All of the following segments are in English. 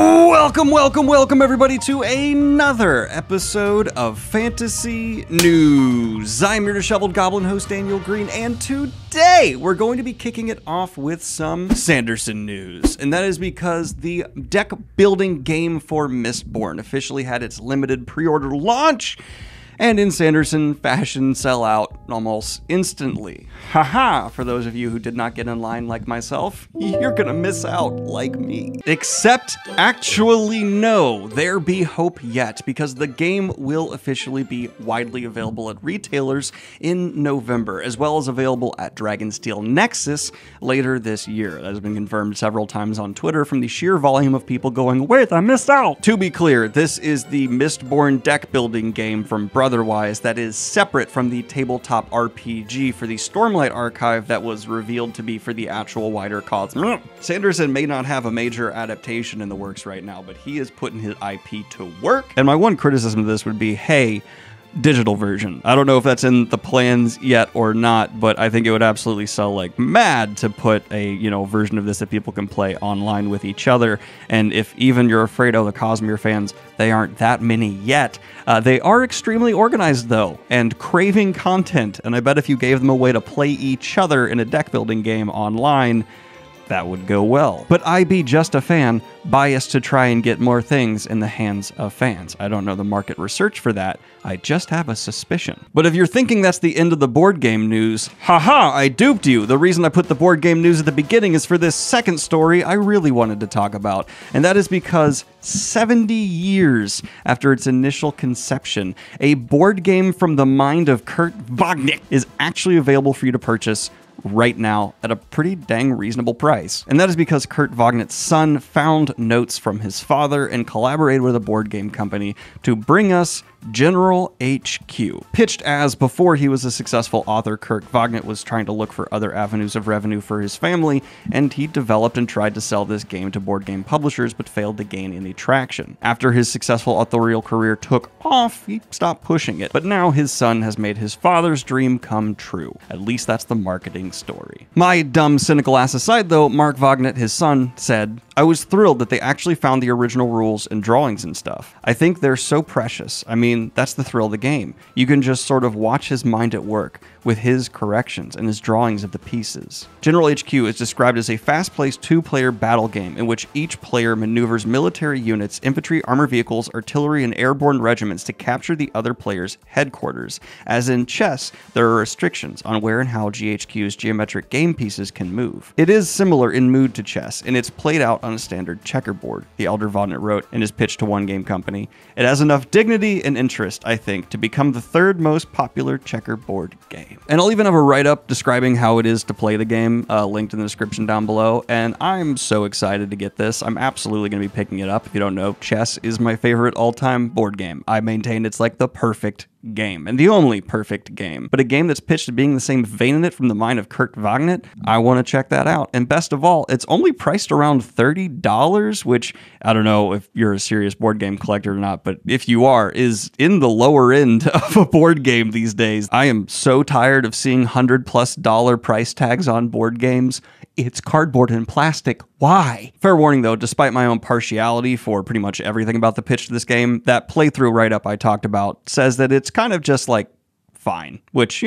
Welcome everybody to another episode of Fantasy News. I'm your disheveled goblin host Daniel Green, and today we're going to be kicking it off with some Sanderson news. And that is because the deck building game for Mistborn officially had its limited pre-order launch, and in Sanderson fashion sell out almost instantly. Haha, for those of you who did not get in line like myself, you're gonna miss out like me. Except, actually no, there be hope yet, because the game will officially be widely available at retailers in November, as well as available at Dragonsteel Nexus later this year. That has been confirmed several times on Twitter from the sheer volume of people going, wait, I missed out! To be clear, this is the Mistborn deck building game from Brotherwise that is separate from the tabletop RPG for the Stormlight archive that was revealed to be for the actual wider cosmos. Sanderson may not have a major adaptation in the works right now, but he is putting his IP to work. And my one criticism of this would be, hey, digital version. I don't know if that's in the plans yet or not, but I think it would absolutely sell like mad to put a, version of this that people can play online with each other. And if even you're afraid of the Cosmere fans, they aren't that many yet. They are extremely organized though, and craving content. And I bet if you gave them a way to play each other in a deck building game online, that would go well. But I be just a fan, biased to try and get more things in the hands of fans. I don't know the market research for that, I just have a suspicion. But if you're thinking that's the end of the board game news, haha, I duped you. The reason I put the board game news at the beginning is for this second story I really wanted to talk about. And that is because 70 years after its initial conception, a board game from the mind of Kurt Vonnegut is actually available for you to purchase right now at a pretty dang reasonable price. And that is because Kurt Vonnegut's son found notes from his father and collaborated with a board game company to bring us General HQ. Pitched as before he was a successful author, Kurt Vonnegut was trying to look for other avenues of revenue for his family, and he developed and tried to sell this game to board game publishers but failed to gain any traction. After his successful authorial career took off, he stopped pushing it, but now his son has made his father's dream come true. At least that's the marketing story. My dumb, cynical ass aside though, Mark Vonnegut, his son, said, I was thrilled that they actually found the original rules and drawings and stuff. I think they're so precious. I mean, that's the thrill of the game. You can just sort of watch his mind at work with his corrections and his drawings of the pieces. General HQ is described as a fast-paced two-player battle game in which each player maneuvers military units, infantry, armor vehicles, artillery, and airborne regiments to capture the other player's headquarters. As in chess, there are restrictions on where and how GHQ's geometric game pieces can move. It is similar in mood to chess, and it's played out on a standard checkerboard, the elder Vonnegut wrote in his pitch to One Game Company. It has enough dignity and interest, I think, to become the third most popular checkerboard game. And I'll even have a write-up describing how it is to play the game, linked in the description down below, and I'm so excited to get this. I'm absolutely going to be picking it up. If you don't know, chess is my favorite all-time board game. I maintain it's like the perfect game, and the only perfect game. But a game that's pitched to being the same vein in it from the mind of Kurt Vonnegut, I want to check that out. And best of all, it's only priced around $30, which, I don't know if you're a serious board game collector or not, but if you are, is in the lower end of a board game these days. I am so tired of seeing $100+ price tags on board games. It's cardboard and plastic. Why? Fair warning though, despite my own partiality for pretty much everything about the pitch to this game, that playthrough write-up I talked about says that it's kind of just like fine, which,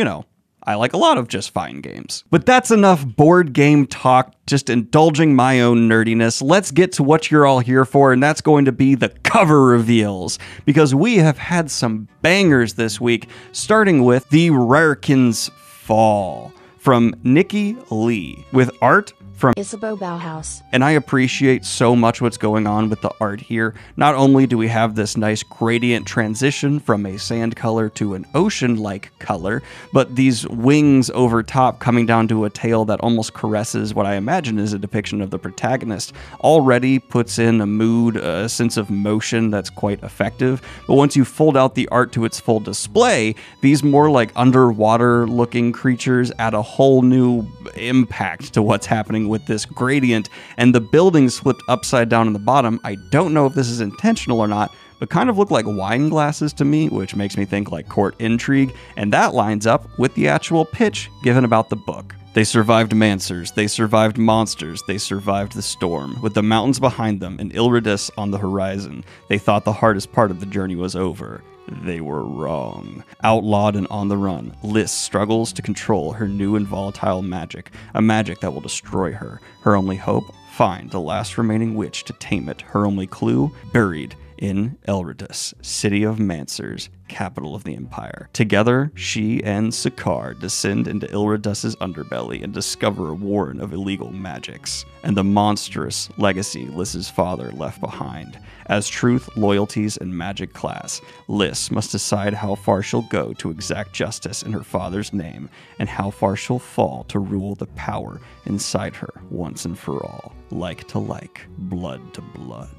I like a lot of just fine games. But that's enough board game talk, just indulging my own nerdiness. Let's get to what you're all here for, and that's going to be the cover reveals, because we have had some bangers this week, starting with The Rarekins Fall from Nikki Lee, with art from Isabeau Bauhaus. And I appreciate so much what's going on with the art here. Not only do we have this nice gradient transition from a sand color to an ocean-like color, but these wings over top coming down to a tail that almost caresses what I imagine is a depiction of the protagonist already puts in a mood, a sense of motion that's quite effective. But once you fold out the art to its full display, these more like underwater looking creatures add a whole new impact to what's happening with this gradient, and the buildings flipped upside down on the bottom. I don't know if this is intentional or not, but kind of look like wine glasses to me, which makes me think like court intrigue, and that lines up with the actual pitch given about the book. They survived Mancers, they survived monsters, they survived the storm. With the mountains behind them and Ilridis on the horizon, they thought the hardest part of the journey was over. They were wrong. Outlawed and on the run, Lys struggles to control her new and volatile magic, a magic that will destroy her. Her only hope? Find the last remaining witch to tame it. Her only clue? Buried in Elridis, city of Mancers, capital of the Empire. Together, she and Sakaar descend into Ilridis' underbelly and discover a warren of illegal magics, and the monstrous legacy Lys's father left behind. As truth, loyalties, and magic class, Lys must decide how far she'll go to exact justice in her father's name, and how far she'll fall to rule the power inside her once and for all. Like to like, blood to blood.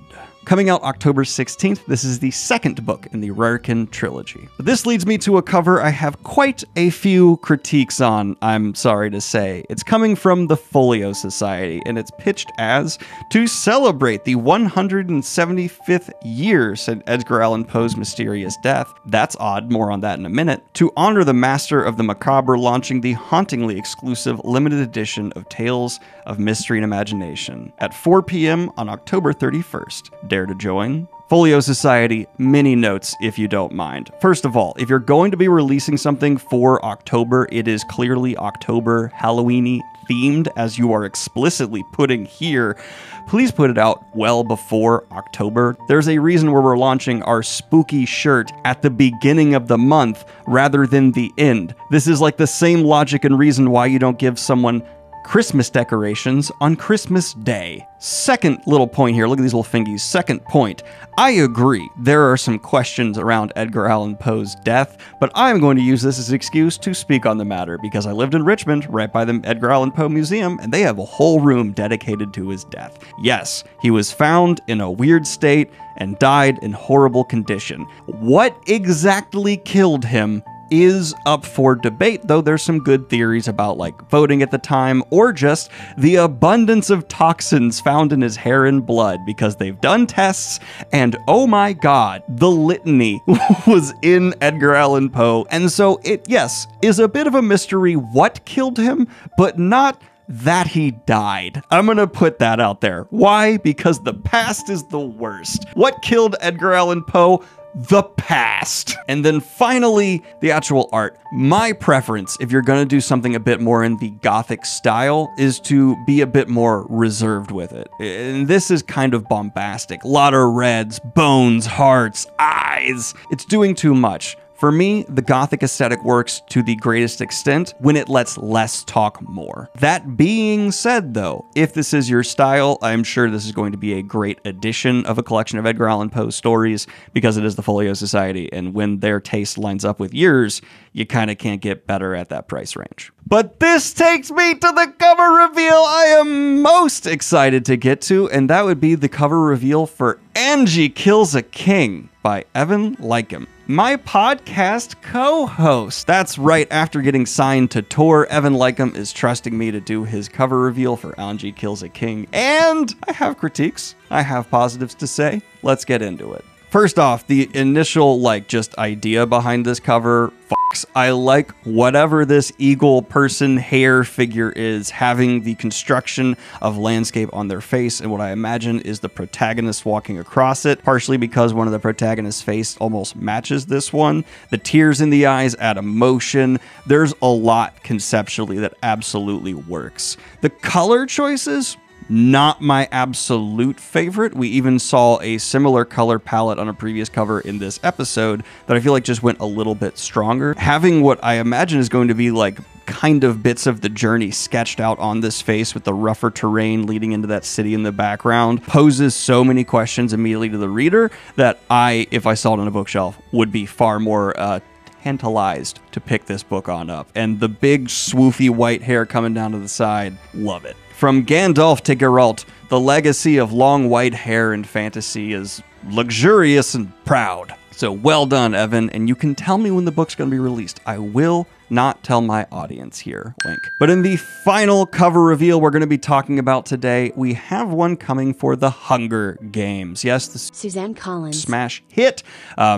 Coming out October 16th, this is the second book in the Rarican trilogy. But this leads me to a cover I have quite a few critiques on, I'm sorry to say. It's coming from the Folio Society, and it's pitched as to celebrate the 175th year since Edgar Allan Poe's mysterious death. That's odd, more on that in a minute. To honor the master of the macabre, launching the hauntingly exclusive limited edition of Tales of Mystery and Imagination at 4 p.m. on October 31st. Dare to join? Folio Society, mini notes if you don't mind. First of all, if you're going to be releasing something for October, it is clearly October Halloween-y themed, as you are explicitly putting here. Please put it out well before October. There's a reason where we're launching our spooky shirt at the beginning of the month rather than the end. This is like the same logic and reason why you don't give someone Christmas decorations on Christmas Day. Second little point here, look at these little fingies. Second point, I agree, there are some questions around Edgar Allan Poe's death, but I'm going to use this as an excuse to speak on the matter because I lived in Richmond, right by the Edgar Allan Poe Museum, and they have a whole room dedicated to his death. Yes, he was found in a weird state and died in horrible condition. What exactly killed him is up for debate, though there's some good theories about like voting at the time or just the abundance of toxins found in his hair and blood, because they've done tests and oh my god, the litany was in Edgar Allan Poe. And so it, yes, is a bit of a mystery what killed him, but not that he died. I'm gonna put that out there. Why? Because the past is the worst. What killed Edgar Allan Poe? The past. And then finally, the actual art. My preference, if you're gonna do something a bit more in the Gothic style, is to be a bit more reserved with it. And this is kind of bombastic. A lot of reds, bones, hearts, eyes. It's doing too much. For me, the Gothic aesthetic works to the greatest extent when it lets less talk more. That being said, though, if this is your style, I'm sure this is going to be a great addition of a collection of Edgar Allan Poe stories, because it is the Folio Society, and when their taste lines up with yours, you kind of can't get better at that price range. But this takes me to the cover reveal I am most excited to get to, and that would be the cover reveal for Angie Kills a King by Evan Lycum, my podcast co-host. That's right, after getting signed to Tor, Evan Lycum is trusting me to do his cover reveal for Angie Kills a King, and I have critiques, I have positives to say. Let's get into it. First off, the initial, just idea behind this cover, I like whatever this eagle person hair figure is, having the construction of landscape on their face, and what I imagine is the protagonist walking across it, partially because one of the protagonist's face almost matches this one. The tears in the eyes add emotion. There's a lot conceptually that absolutely works. The color choices, not my absolute favorite. We even saw a similar color palette on a previous cover in this episode that I feel like just went a little bit stronger. Having what I imagine is going to be kind of bits of the journey sketched out on this face with the rougher terrain leading into that city in the background poses so many questions immediately to the reader that if I saw it on a bookshelf, would be far more tantalized to pick this book on up. And the big swoofy white hair coming down to the side, love it. From Gandalf to Geralt, the legacy of long white hair in fantasy is luxurious and proud. So well done, Evan, and you can tell me when the book's going to be released. I will not tell my audience here, wink. But in the final cover reveal we're going to be talking about today, we have one coming for the Hunger Games. Yes, the Suzanne Collins smash hit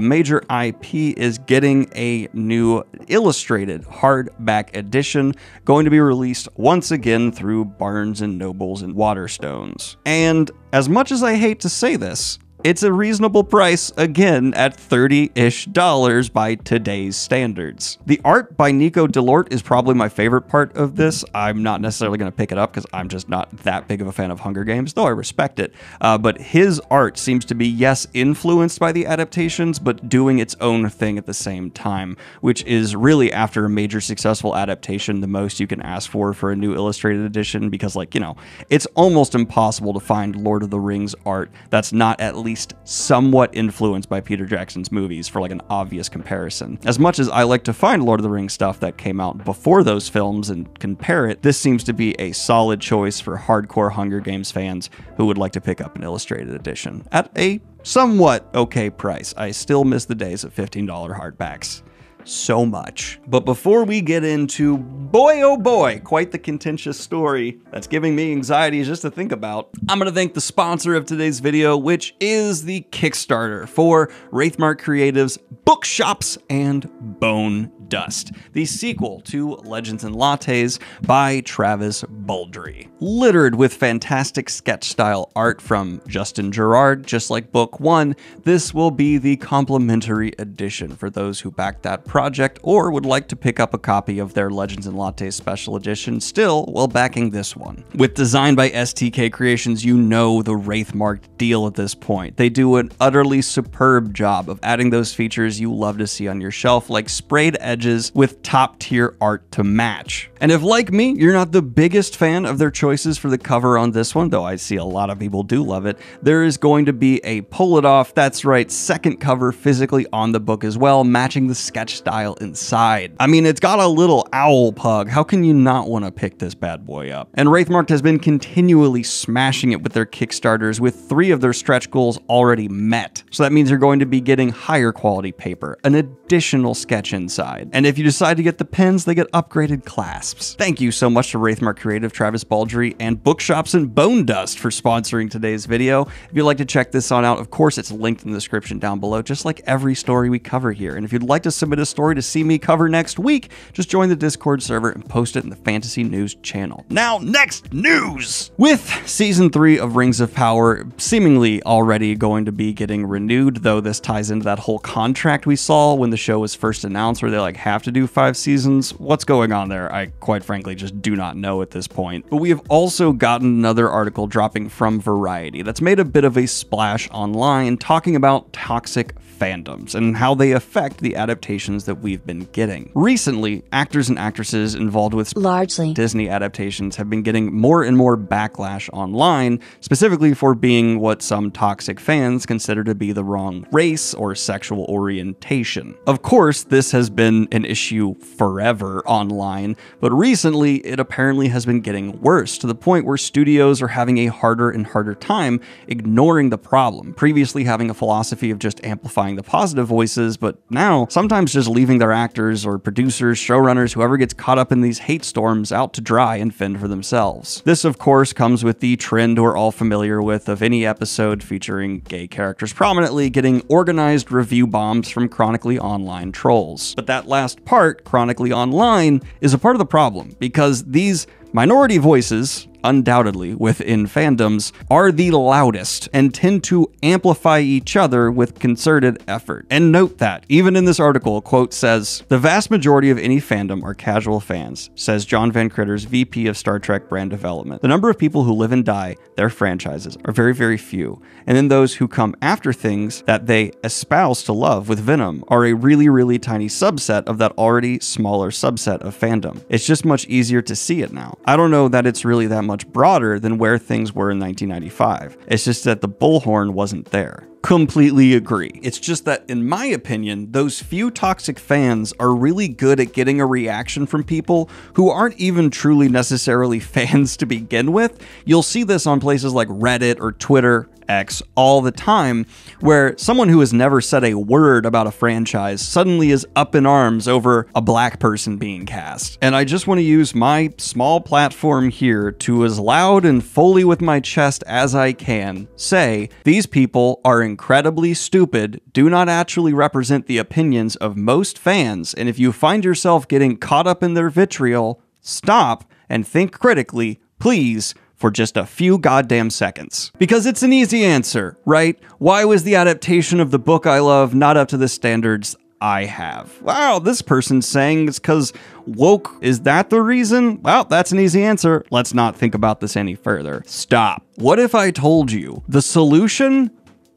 major IP is getting a new illustrated hardback edition, going to be released once again through Barnes & Nobles and Waterstones. And as much as I hate to say this, it's a reasonable price, again, at $30-ish by today's standards. The art by Nico Delort is probably my favorite part of this. I'm not necessarily going to pick it up because I'm just not that big of a fan of Hunger Games, though I respect it. But his art seems to be, yes, influenced by the adaptations, but doing its own thing at the same time, which is really, after a major successful adaptation, the most you can ask for a new illustrated edition, because, like, you know, it's almost impossible to find Lord of the Rings art that's not at least somewhat influenced by Peter Jackson's movies for like an obvious comparison. As much as I like to find Lord of the Rings stuff that came out before those films and compare it, this seems to be a solid choice for hardcore Hunger Games fans who would like to pick up an illustrated edition at a somewhat okay price. I still miss the days of $15 hardbacks so much. But before we get into, boy oh boy, quite the contentious story that's giving me anxiety just to think about, I'm going to thank the sponsor of today's video, which is the Kickstarter for Wraithmark Creative's Bookshops and Bone Dust, the sequel to Legends and Lattes by Travis Baldree. Littered with fantastic sketch-style art from Justin Gerard, just like Book 1, this will be the complimentary edition for those who back that project or would like to pick up a copy of their Legends and Lattes special edition still while backing this one. With design by STK Creations, you know the Wraithmark deal at this point. They do an utterly superb job of adding those features you love to see on your shelf, like sprayed edges with top-tier art to match. And if, like me, you're not the biggest fan of their choices for the cover on this one, though I see a lot of people do love it, there is going to be a pull-it-off, that's right, second cover physically on the book as well, matching the sketch style inside. I mean, it's got a little owl pug. How can you not want to pick this bad boy up? And Wraithmark has been continually smashing it with their Kickstarters, with 3 of their stretch goals already met. So that means you're going to be getting higher quality paper, an additional sketch inside. And if you decide to get the pins, they get upgraded clasps. Thank you so much to Wraithmark Creative, Travis Baldree, and Bookshops and Bone Dust for sponsoring today's video. If you'd like to check this on out, of course, it's linked in the description down below, just like every story we cover here. And if you'd like to submit a story to see me cover next week, just join the Discord server and post it in the Fantasy News channel. Now, next news! With Season 3 of Rings of Power seemingly already going to be getting renewed, though this ties into that whole contract we saw when the show was first announced where they like have to do 5 seasons. What's going on there? I quite frankly just do not know at this point. But we have also gotten another article dropping from Variety that's made a bit of a splash online talking about toxic fandoms and how they affect the adaptations that we've been getting. Recently, actors and actresses involved with largely Disney adaptations have been getting more and more backlash online, specifically for being what some toxic fans consider to be the wrong race or sexual orientation. Of course, this has been an issue forever online, but recently it apparently has been getting worse, to the point where studios are having a harder and harder time ignoring the problem, previously having a philosophy of just amplifying the positive voices, but now sometimes just leaving their actors or producers, showrunners, whoever gets caught up in these hate storms out to dry and fend for themselves. This, of course, comes with the trend we're all familiar with of any episode featuring gay characters prominently getting organized review bombs from chronically online trolls. But that last part, chronically online, is a part of the problem, because these minority voices, undoubtedly within fandoms, are the loudest and tend to amplify each other with concerted effort. And note that, even in this article, a quote says, "The vast majority of any fandom are casual fans," says John Van Critters, VP of Star Trek brand development. "The number of people who live and die their franchises are very, very few. And then those who come after things that they espouse to love with venom are a really, really tiny subset of that already smaller subset of fandom. It's just much easier to see it now. I don't know that it's really that much broader than where things were in 1995. It's just that the bullhorn wasn't there." Completely agree. It's just that, in my opinion, those few toxic fans are really good at getting a reaction from people who aren't even truly necessarily fans to begin with. You'll see this on places like Reddit or Twitter, X all the time, where someone who has never said a word about a franchise suddenly is up in arms over a black person being cast. And I just want to use my small platform here to, as loud and fully with my chest as I can, say these people are incredibly stupid, do not actually represent the opinions of most fans, and if you find yourself getting caught up in their vitriol, stop and think critically, please, for just a few goddamn seconds. Because it's an easy answer, right? Why was the adaptation of the book I love not up to the standards I have? Wow, this person's saying it's because woke. Is that the reason? Well, that's an easy answer. Let's not think about this any further. Stop. What if I told you the solution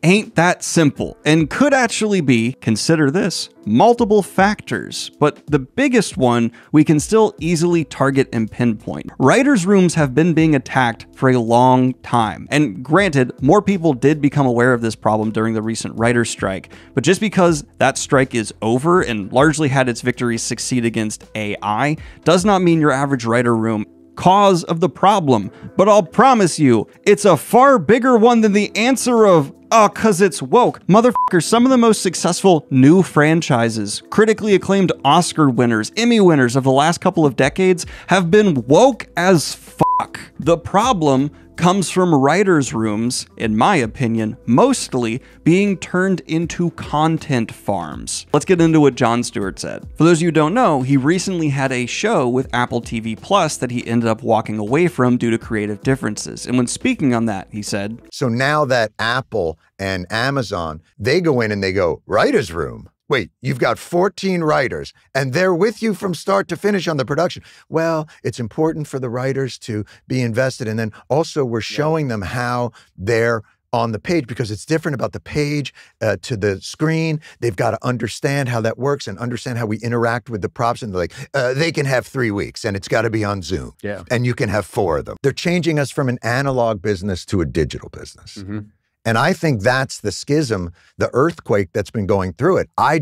ain't that simple and could actually be, consider this, multiple factors, but the biggest one we can still easily target and pinpoint. Writers' rooms have been being attacked for a long time, and granted, more people did become aware of this problem during the recent writer's strike, but just because that strike is over and largely had its victories succeed against AI does not mean your average writer room cause of the problem. But I'll promise you, it's a far bigger one than the answer of, oh, cause it's woke. Motherfucker, some of the most successful new franchises, critically acclaimed Oscar winners, Emmy winners of the last couple of decades have been woke as fuck. The problem comes from writers' rooms, in my opinion, mostly being turned into content farms. Let's get into what Jon Stewart said. For those of you who don't know, he recently had a show with Apple TV Plus that he ended up walking away from due to creative differences. And when speaking on that, he said, so now that Apple and Amazon, they go in and they go, writer's room. Wait, you've got 14 writers and they're with you from start to finish on the production. Well, it's important for the writers to be invested. And then also we're showing them how they're on the page, because it's different about the page to the screen. They've got to understand how that works and understand how we interact with the props. And they're like, they can have 3 weeks and it's got to be on Zoom. Yeah. And you can have 4 of them. They're changing us from an analog business to a digital business. Mm-hmm. And I think that's the schism, the earthquake that's been going through it. I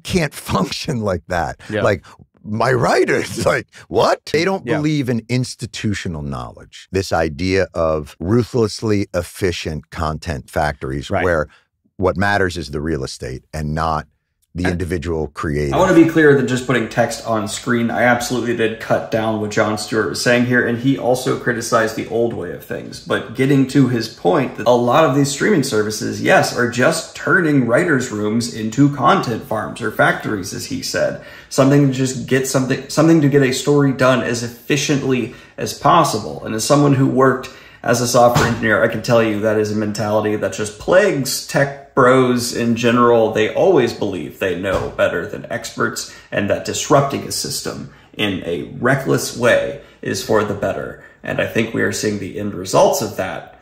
can't function like that. Yeah. Like my writers, like, what? They don't believe in institutional knowledge. This idea of ruthlessly efficient content factories where what matters is the real estate and not the individual creator. I want to be clear that just putting text on screen, I absolutely did cut down what Jon Stewart was saying here, and he also criticized the old way of things. But getting to his point, that a lot of these streaming services, yes, are just turning writers' rooms into content farms or factories, as he said. Something to just get something to get a story done as efficiently as possible. And as someone who worked as a software engineer, I can tell you that is a mentality that just plagues tech bros in general. They always believe they know better than experts, and that disrupting a system in a reckless way is for the better. And I think we are seeing the end results of that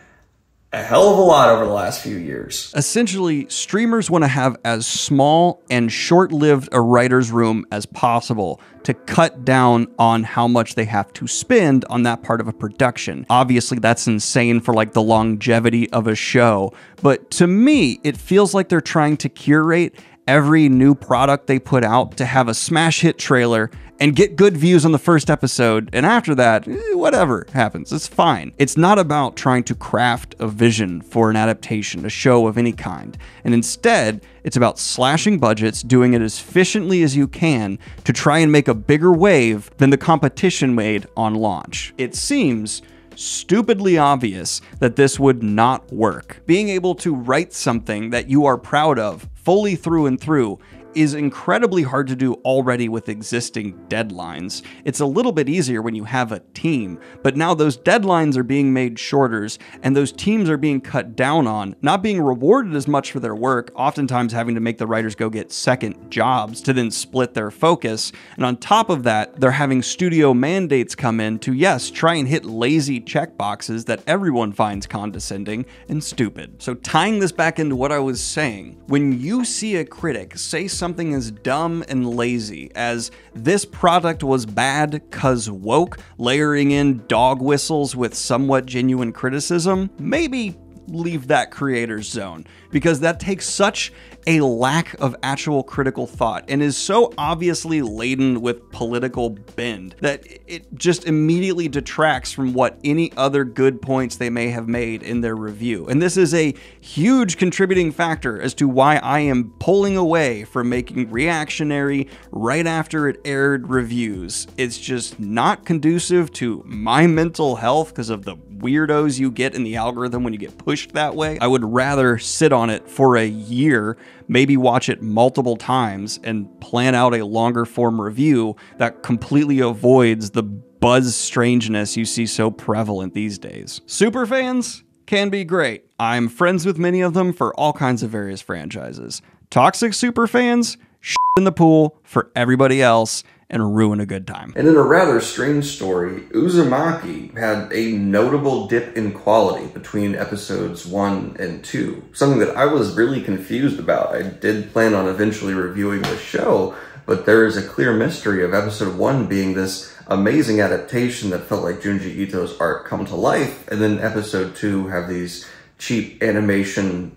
a hell of a lot over the last few years. Essentially, streamers want to have as small and short-lived a writer's room as possible to cut down on how much they have to spend on that part of a production. Obviously, that's insane for like the longevity of a show, but to me, it feels like they're trying to curate every new product they put out to have a smash hit trailer and get good views on the first episode, and after that, whatever happens, it's fine. It's not about trying to craft a vision for an adaptation, a show of any kind, and instead, it's about slashing budgets, doing it as efficiently as you can to try and make a bigger wave than the competition made on launch. It seems stupidly obvious that this would not work. Being able to write something that you are proud of fully through and through is incredibly hard to do already with existing deadlines. It's a little bit easier when you have a team, but now those deadlines are being made shorter and those teams are being cut down on, not being rewarded as much for their work, oftentimes having to make the writers go get second jobs to then split their focus. And on top of that, they're having studio mandates come in to, yes, try and hit lazy checkboxes that everyone finds condescending and stupid. So tying this back into what I was saying, when you see a critic say something as dumb and lazy as this product was bad 'cause woke, layering in dog whistles with somewhat genuine criticism, maybe leave that creator's zone, because that takes such a lack of actual critical thought and is so obviously laden with political bend that it just immediately detracts from what any other good points they may have made in their review. And this is a huge contributing factor as to why I am pulling away from making reactionary, right after it aired reviews. It's just not conducive to my mental health because of the weirdos you get in the algorithm when you get pushed that way. I would rather sit on it for a year, maybe watch it multiple times, and plan out a longer form review that completely avoids the buzz strangeness you see so prevalent these days. Superfans can be great. I'm friends with many of them for all kinds of various franchises. Toxic superfans, shit in the pool for everybody else and ruin a good time. And in a rather strange story, Uzumaki had a notable dip in quality between episodes 1 and 2, something that I was really confused about. I did plan on eventually reviewing the show, but there is a clear mystery of episode 1 being this amazing adaptation that felt like Junji Ito's art come to life, and then episode 2 have these cheap animation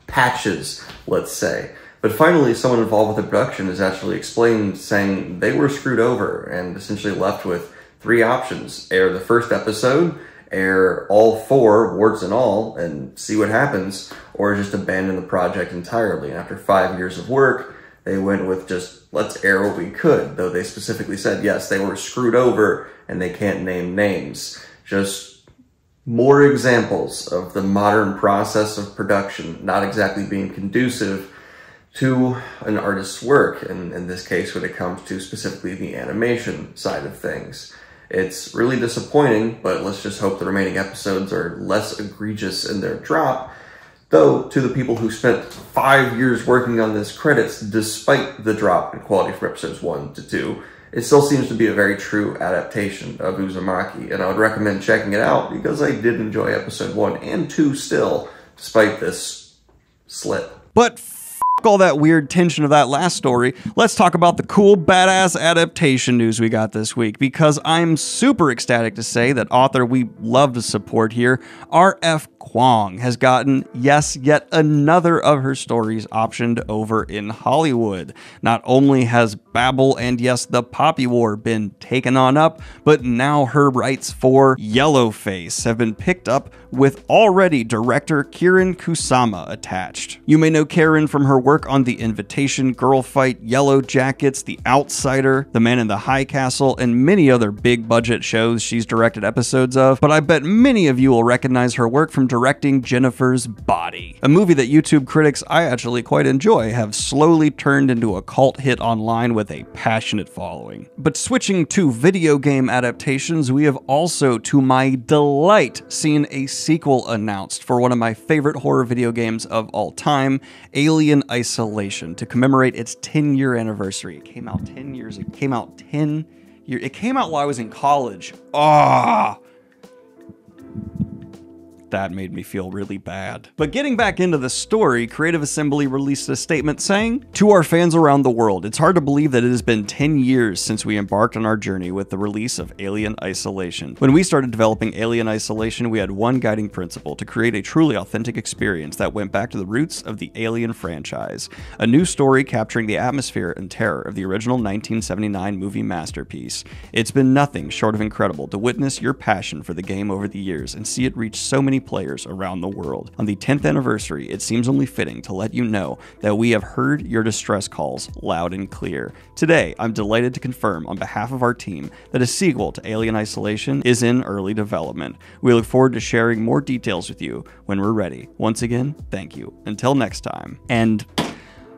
patches, let's say. But finally, someone involved with the production has actually explained, saying they were screwed over and essentially left with 3 options. Air the first episode, air all 4, warts and all, and see what happens, or just abandon the project entirely. And after 5 years of work, they went with just, let's air what we could, though they specifically said, yes, they were screwed over and they can't name names. Just more examples of the modern process of production not exactly being conducive to an artist's work, and in this case when it comes to specifically the animation side of things. It's really disappointing, but let's just hope the remaining episodes are less egregious in their drop, though to the people who spent 5 years working on this credits, despite the drop in quality from episodes 1 to 2, it still seems to be a very true adaptation of Uzumaki, and I would recommend checking it out because I did enjoy episode 1 and 2 still, despite this slip. But all that weird tension of that last story, let's talk about the cool, badass adaptation news we got this week, because I'm super ecstatic to say that author we love to support here, R.F. Kuang, has gotten, yes, yet another of her stories optioned over in Hollywood. Not only has Babel and, yes, the Poppy War been taken on up, but now her rights for Yellowface have been picked up with already director Kieran Kusama attached. You may know Kieran from her work on The Invitation, Girl Fight, Yellow Jackets, The Outsider, The Man in the High Castle, and many other big budget shows she's directed episodes of, but I bet many of you will recognize her work from directing Jennifer's Body, a movie that YouTube critics I actually quite enjoy have slowly turned into a cult hit online with a passionate following. But switching to video game adaptations, we have also, to my delight, seen a sequel announced for one of my favorite horror video games of all time, Alien Isolation, to commemorate its 10-year anniversary. It came out 10 years ago. It came out 10 years. It came out while I was in college. Ah! That made me feel really bad. But getting back into the story, Creative Assembly released a statement saying, "To our fans around the world, it's hard to believe that it has been 10 years since we embarked on our journey with the release of Alien Isolation. When we started developing Alien Isolation, we had one guiding principle: to create a truly authentic experience that went back to the roots of the Alien franchise. A new story capturing the atmosphere and terror of the original 1979 movie masterpiece. It's been nothing short of incredible to witness your passion for the game over the years and see it reach so many players around the world. On the 10th anniversary, it seems only fitting to let you know that we have heard your distress calls loud and clear. Today, I'm delighted to confirm on behalf of our team that a sequel to Alien Isolation is in early development. We look forward to sharing more details with you when we're ready. Once again, thank you. Until next time." And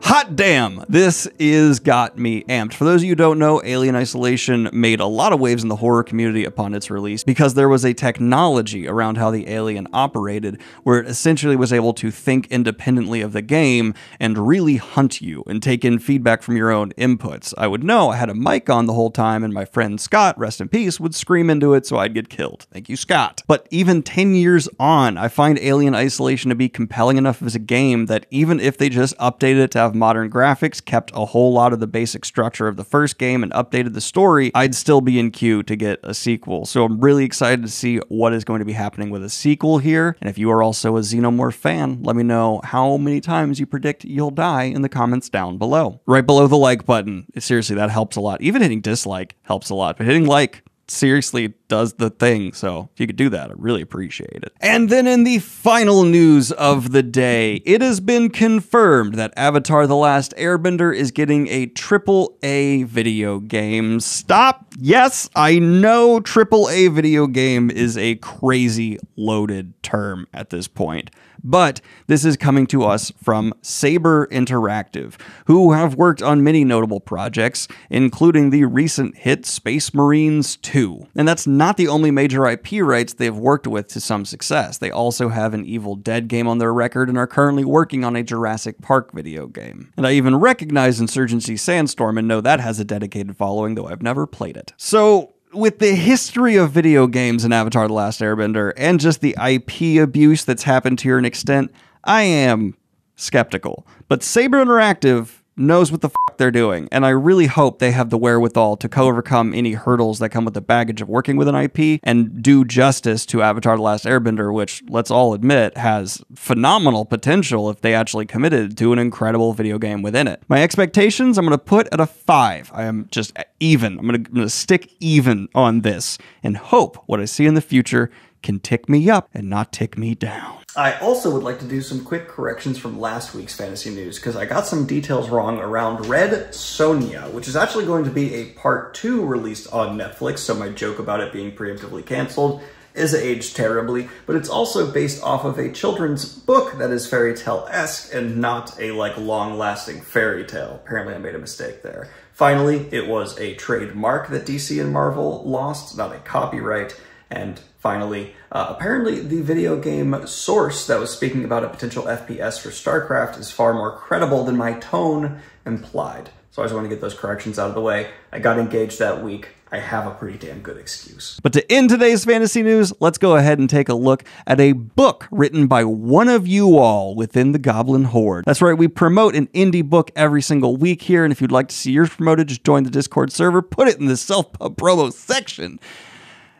hot damn, this is got me amped. For those of you who don't know, Alien Isolation made a lot of waves in the horror community upon its release because there was a technology around how the alien operated where it essentially was able to think independently of the game and really hunt you and take in feedback from your own inputs. I would know I had a mic on the whole time and my friend Scott, rest in peace, would scream into it so I'd get killed. Thank you, Scott. But even 10 years on, I find Alien Isolation to be compelling enough as a game that even if they just updated it to have have modern graphics, kept a whole lot of the basic structure of the first game, and updated the story, I'd still be in queue to get a sequel. So I'm really excited to see what is going to be happening with a sequel here. And if you are also a Xenomorph fan, let me know how many times you predict you'll die in the comments down below. Right below the like button. Seriously, that helps a lot. Even hitting dislike helps a lot, but hitting like seriously does the thing. So if you could do that, I really appreciate it. And then in the final news of the day, it has been confirmed that Avatar: The Last Airbender is getting a AAA video game. Stop. Yes, I know AAA video game is a crazy loaded term at this point. But this is coming to us from Saber Interactive, who have worked on many notable projects, including the recent hit Space Marines 2. And that's not the only major IP rights they've worked with to some success. They also have an Evil Dead game on their record and are currently working on a Jurassic Park video game. And I even recognize Insurgency Sandstorm and know that has a dedicated following, though I've never played it. So, with the history of video games in Avatar: The Last Airbender and just the IP abuse that's happened to an extent, I am skeptical. But Saber Interactive knows what the fuck they're doing, and I really hope they have the wherewithal to overcome any hurdles that come with the baggage of working with an IP and do justice to Avatar: The Last Airbender, which, let's all admit, has phenomenal potential if they actually committed to an incredible video game within it. My expectations, I'm going to put at a 5. I am just even. I'm going to stick even on this and hope what I see in the future can tick me up and not tick me down. I also would like to do some quick corrections from last week's fantasy news, because I got some details wrong around Red Sonja, which is actually going to be a part 2 released on Netflix, so my joke about it being preemptively canceled is aged terribly, but it's also based off of a children's book that is fairy tale-esque and not a long-lasting fairy tale. Apparently I made a mistake there. Finally, it was a trademark that DC and Marvel lost, not a copyright. And finally, apparently the video game source that was speaking about a potential FPS for StarCraft is far more credible than my tone implied. So I just want to get those corrections out of the way. I got engaged that week. I have a pretty damn good excuse. But to end today's fantasy news, let's go ahead and take a look at a book written by one of you all within the Goblin Horde. That's right, we promote an indie book every single week here, and if you'd like to see yours promoted, just join the Discord server, put it in the self-pub promo section.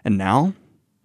And now,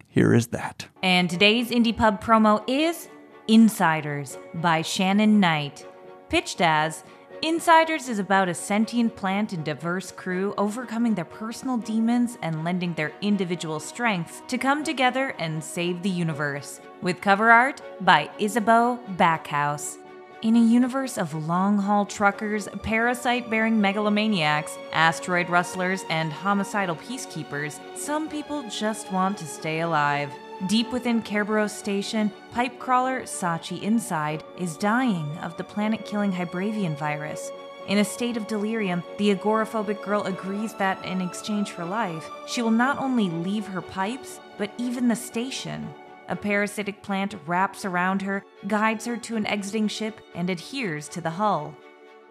here is that. And today's Indie Pub promo is Insiders by Shannon Knight. Pitched as, Insiders is about a sentient plant and diverse crew overcoming their personal demons and lending their individual strengths to come together and save the universe. With cover art by Isabeau Backhouse. In a universe of long-haul truckers, parasite-bearing megalomaniacs, asteroid rustlers, and homicidal peacekeepers, some people just want to stay alive. Deep within Kerberos Station, pipe crawler Sachi Inside is dying of the planet-killing Hybravian virus. In a state of delirium, the agoraphobic girl agrees that, in exchange for life, she will not only leave her pipes, but even the station. A parasitic plant wraps around her, guides her to an exiting ship, and adheres to the hull.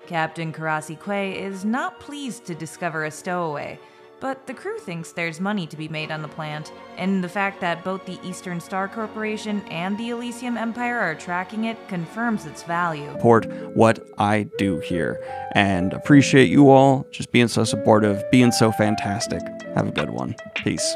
Captain Karasi Quay is not pleased to discover a stowaway, but the crew thinks there's money to be made on the plant, and the fact that both the Eastern Star Corporation and the Elysium Empire are tracking it confirms its value. Support what I do here, and appreciate you all just being so supportive, being so fantastic. Have a good one. Peace.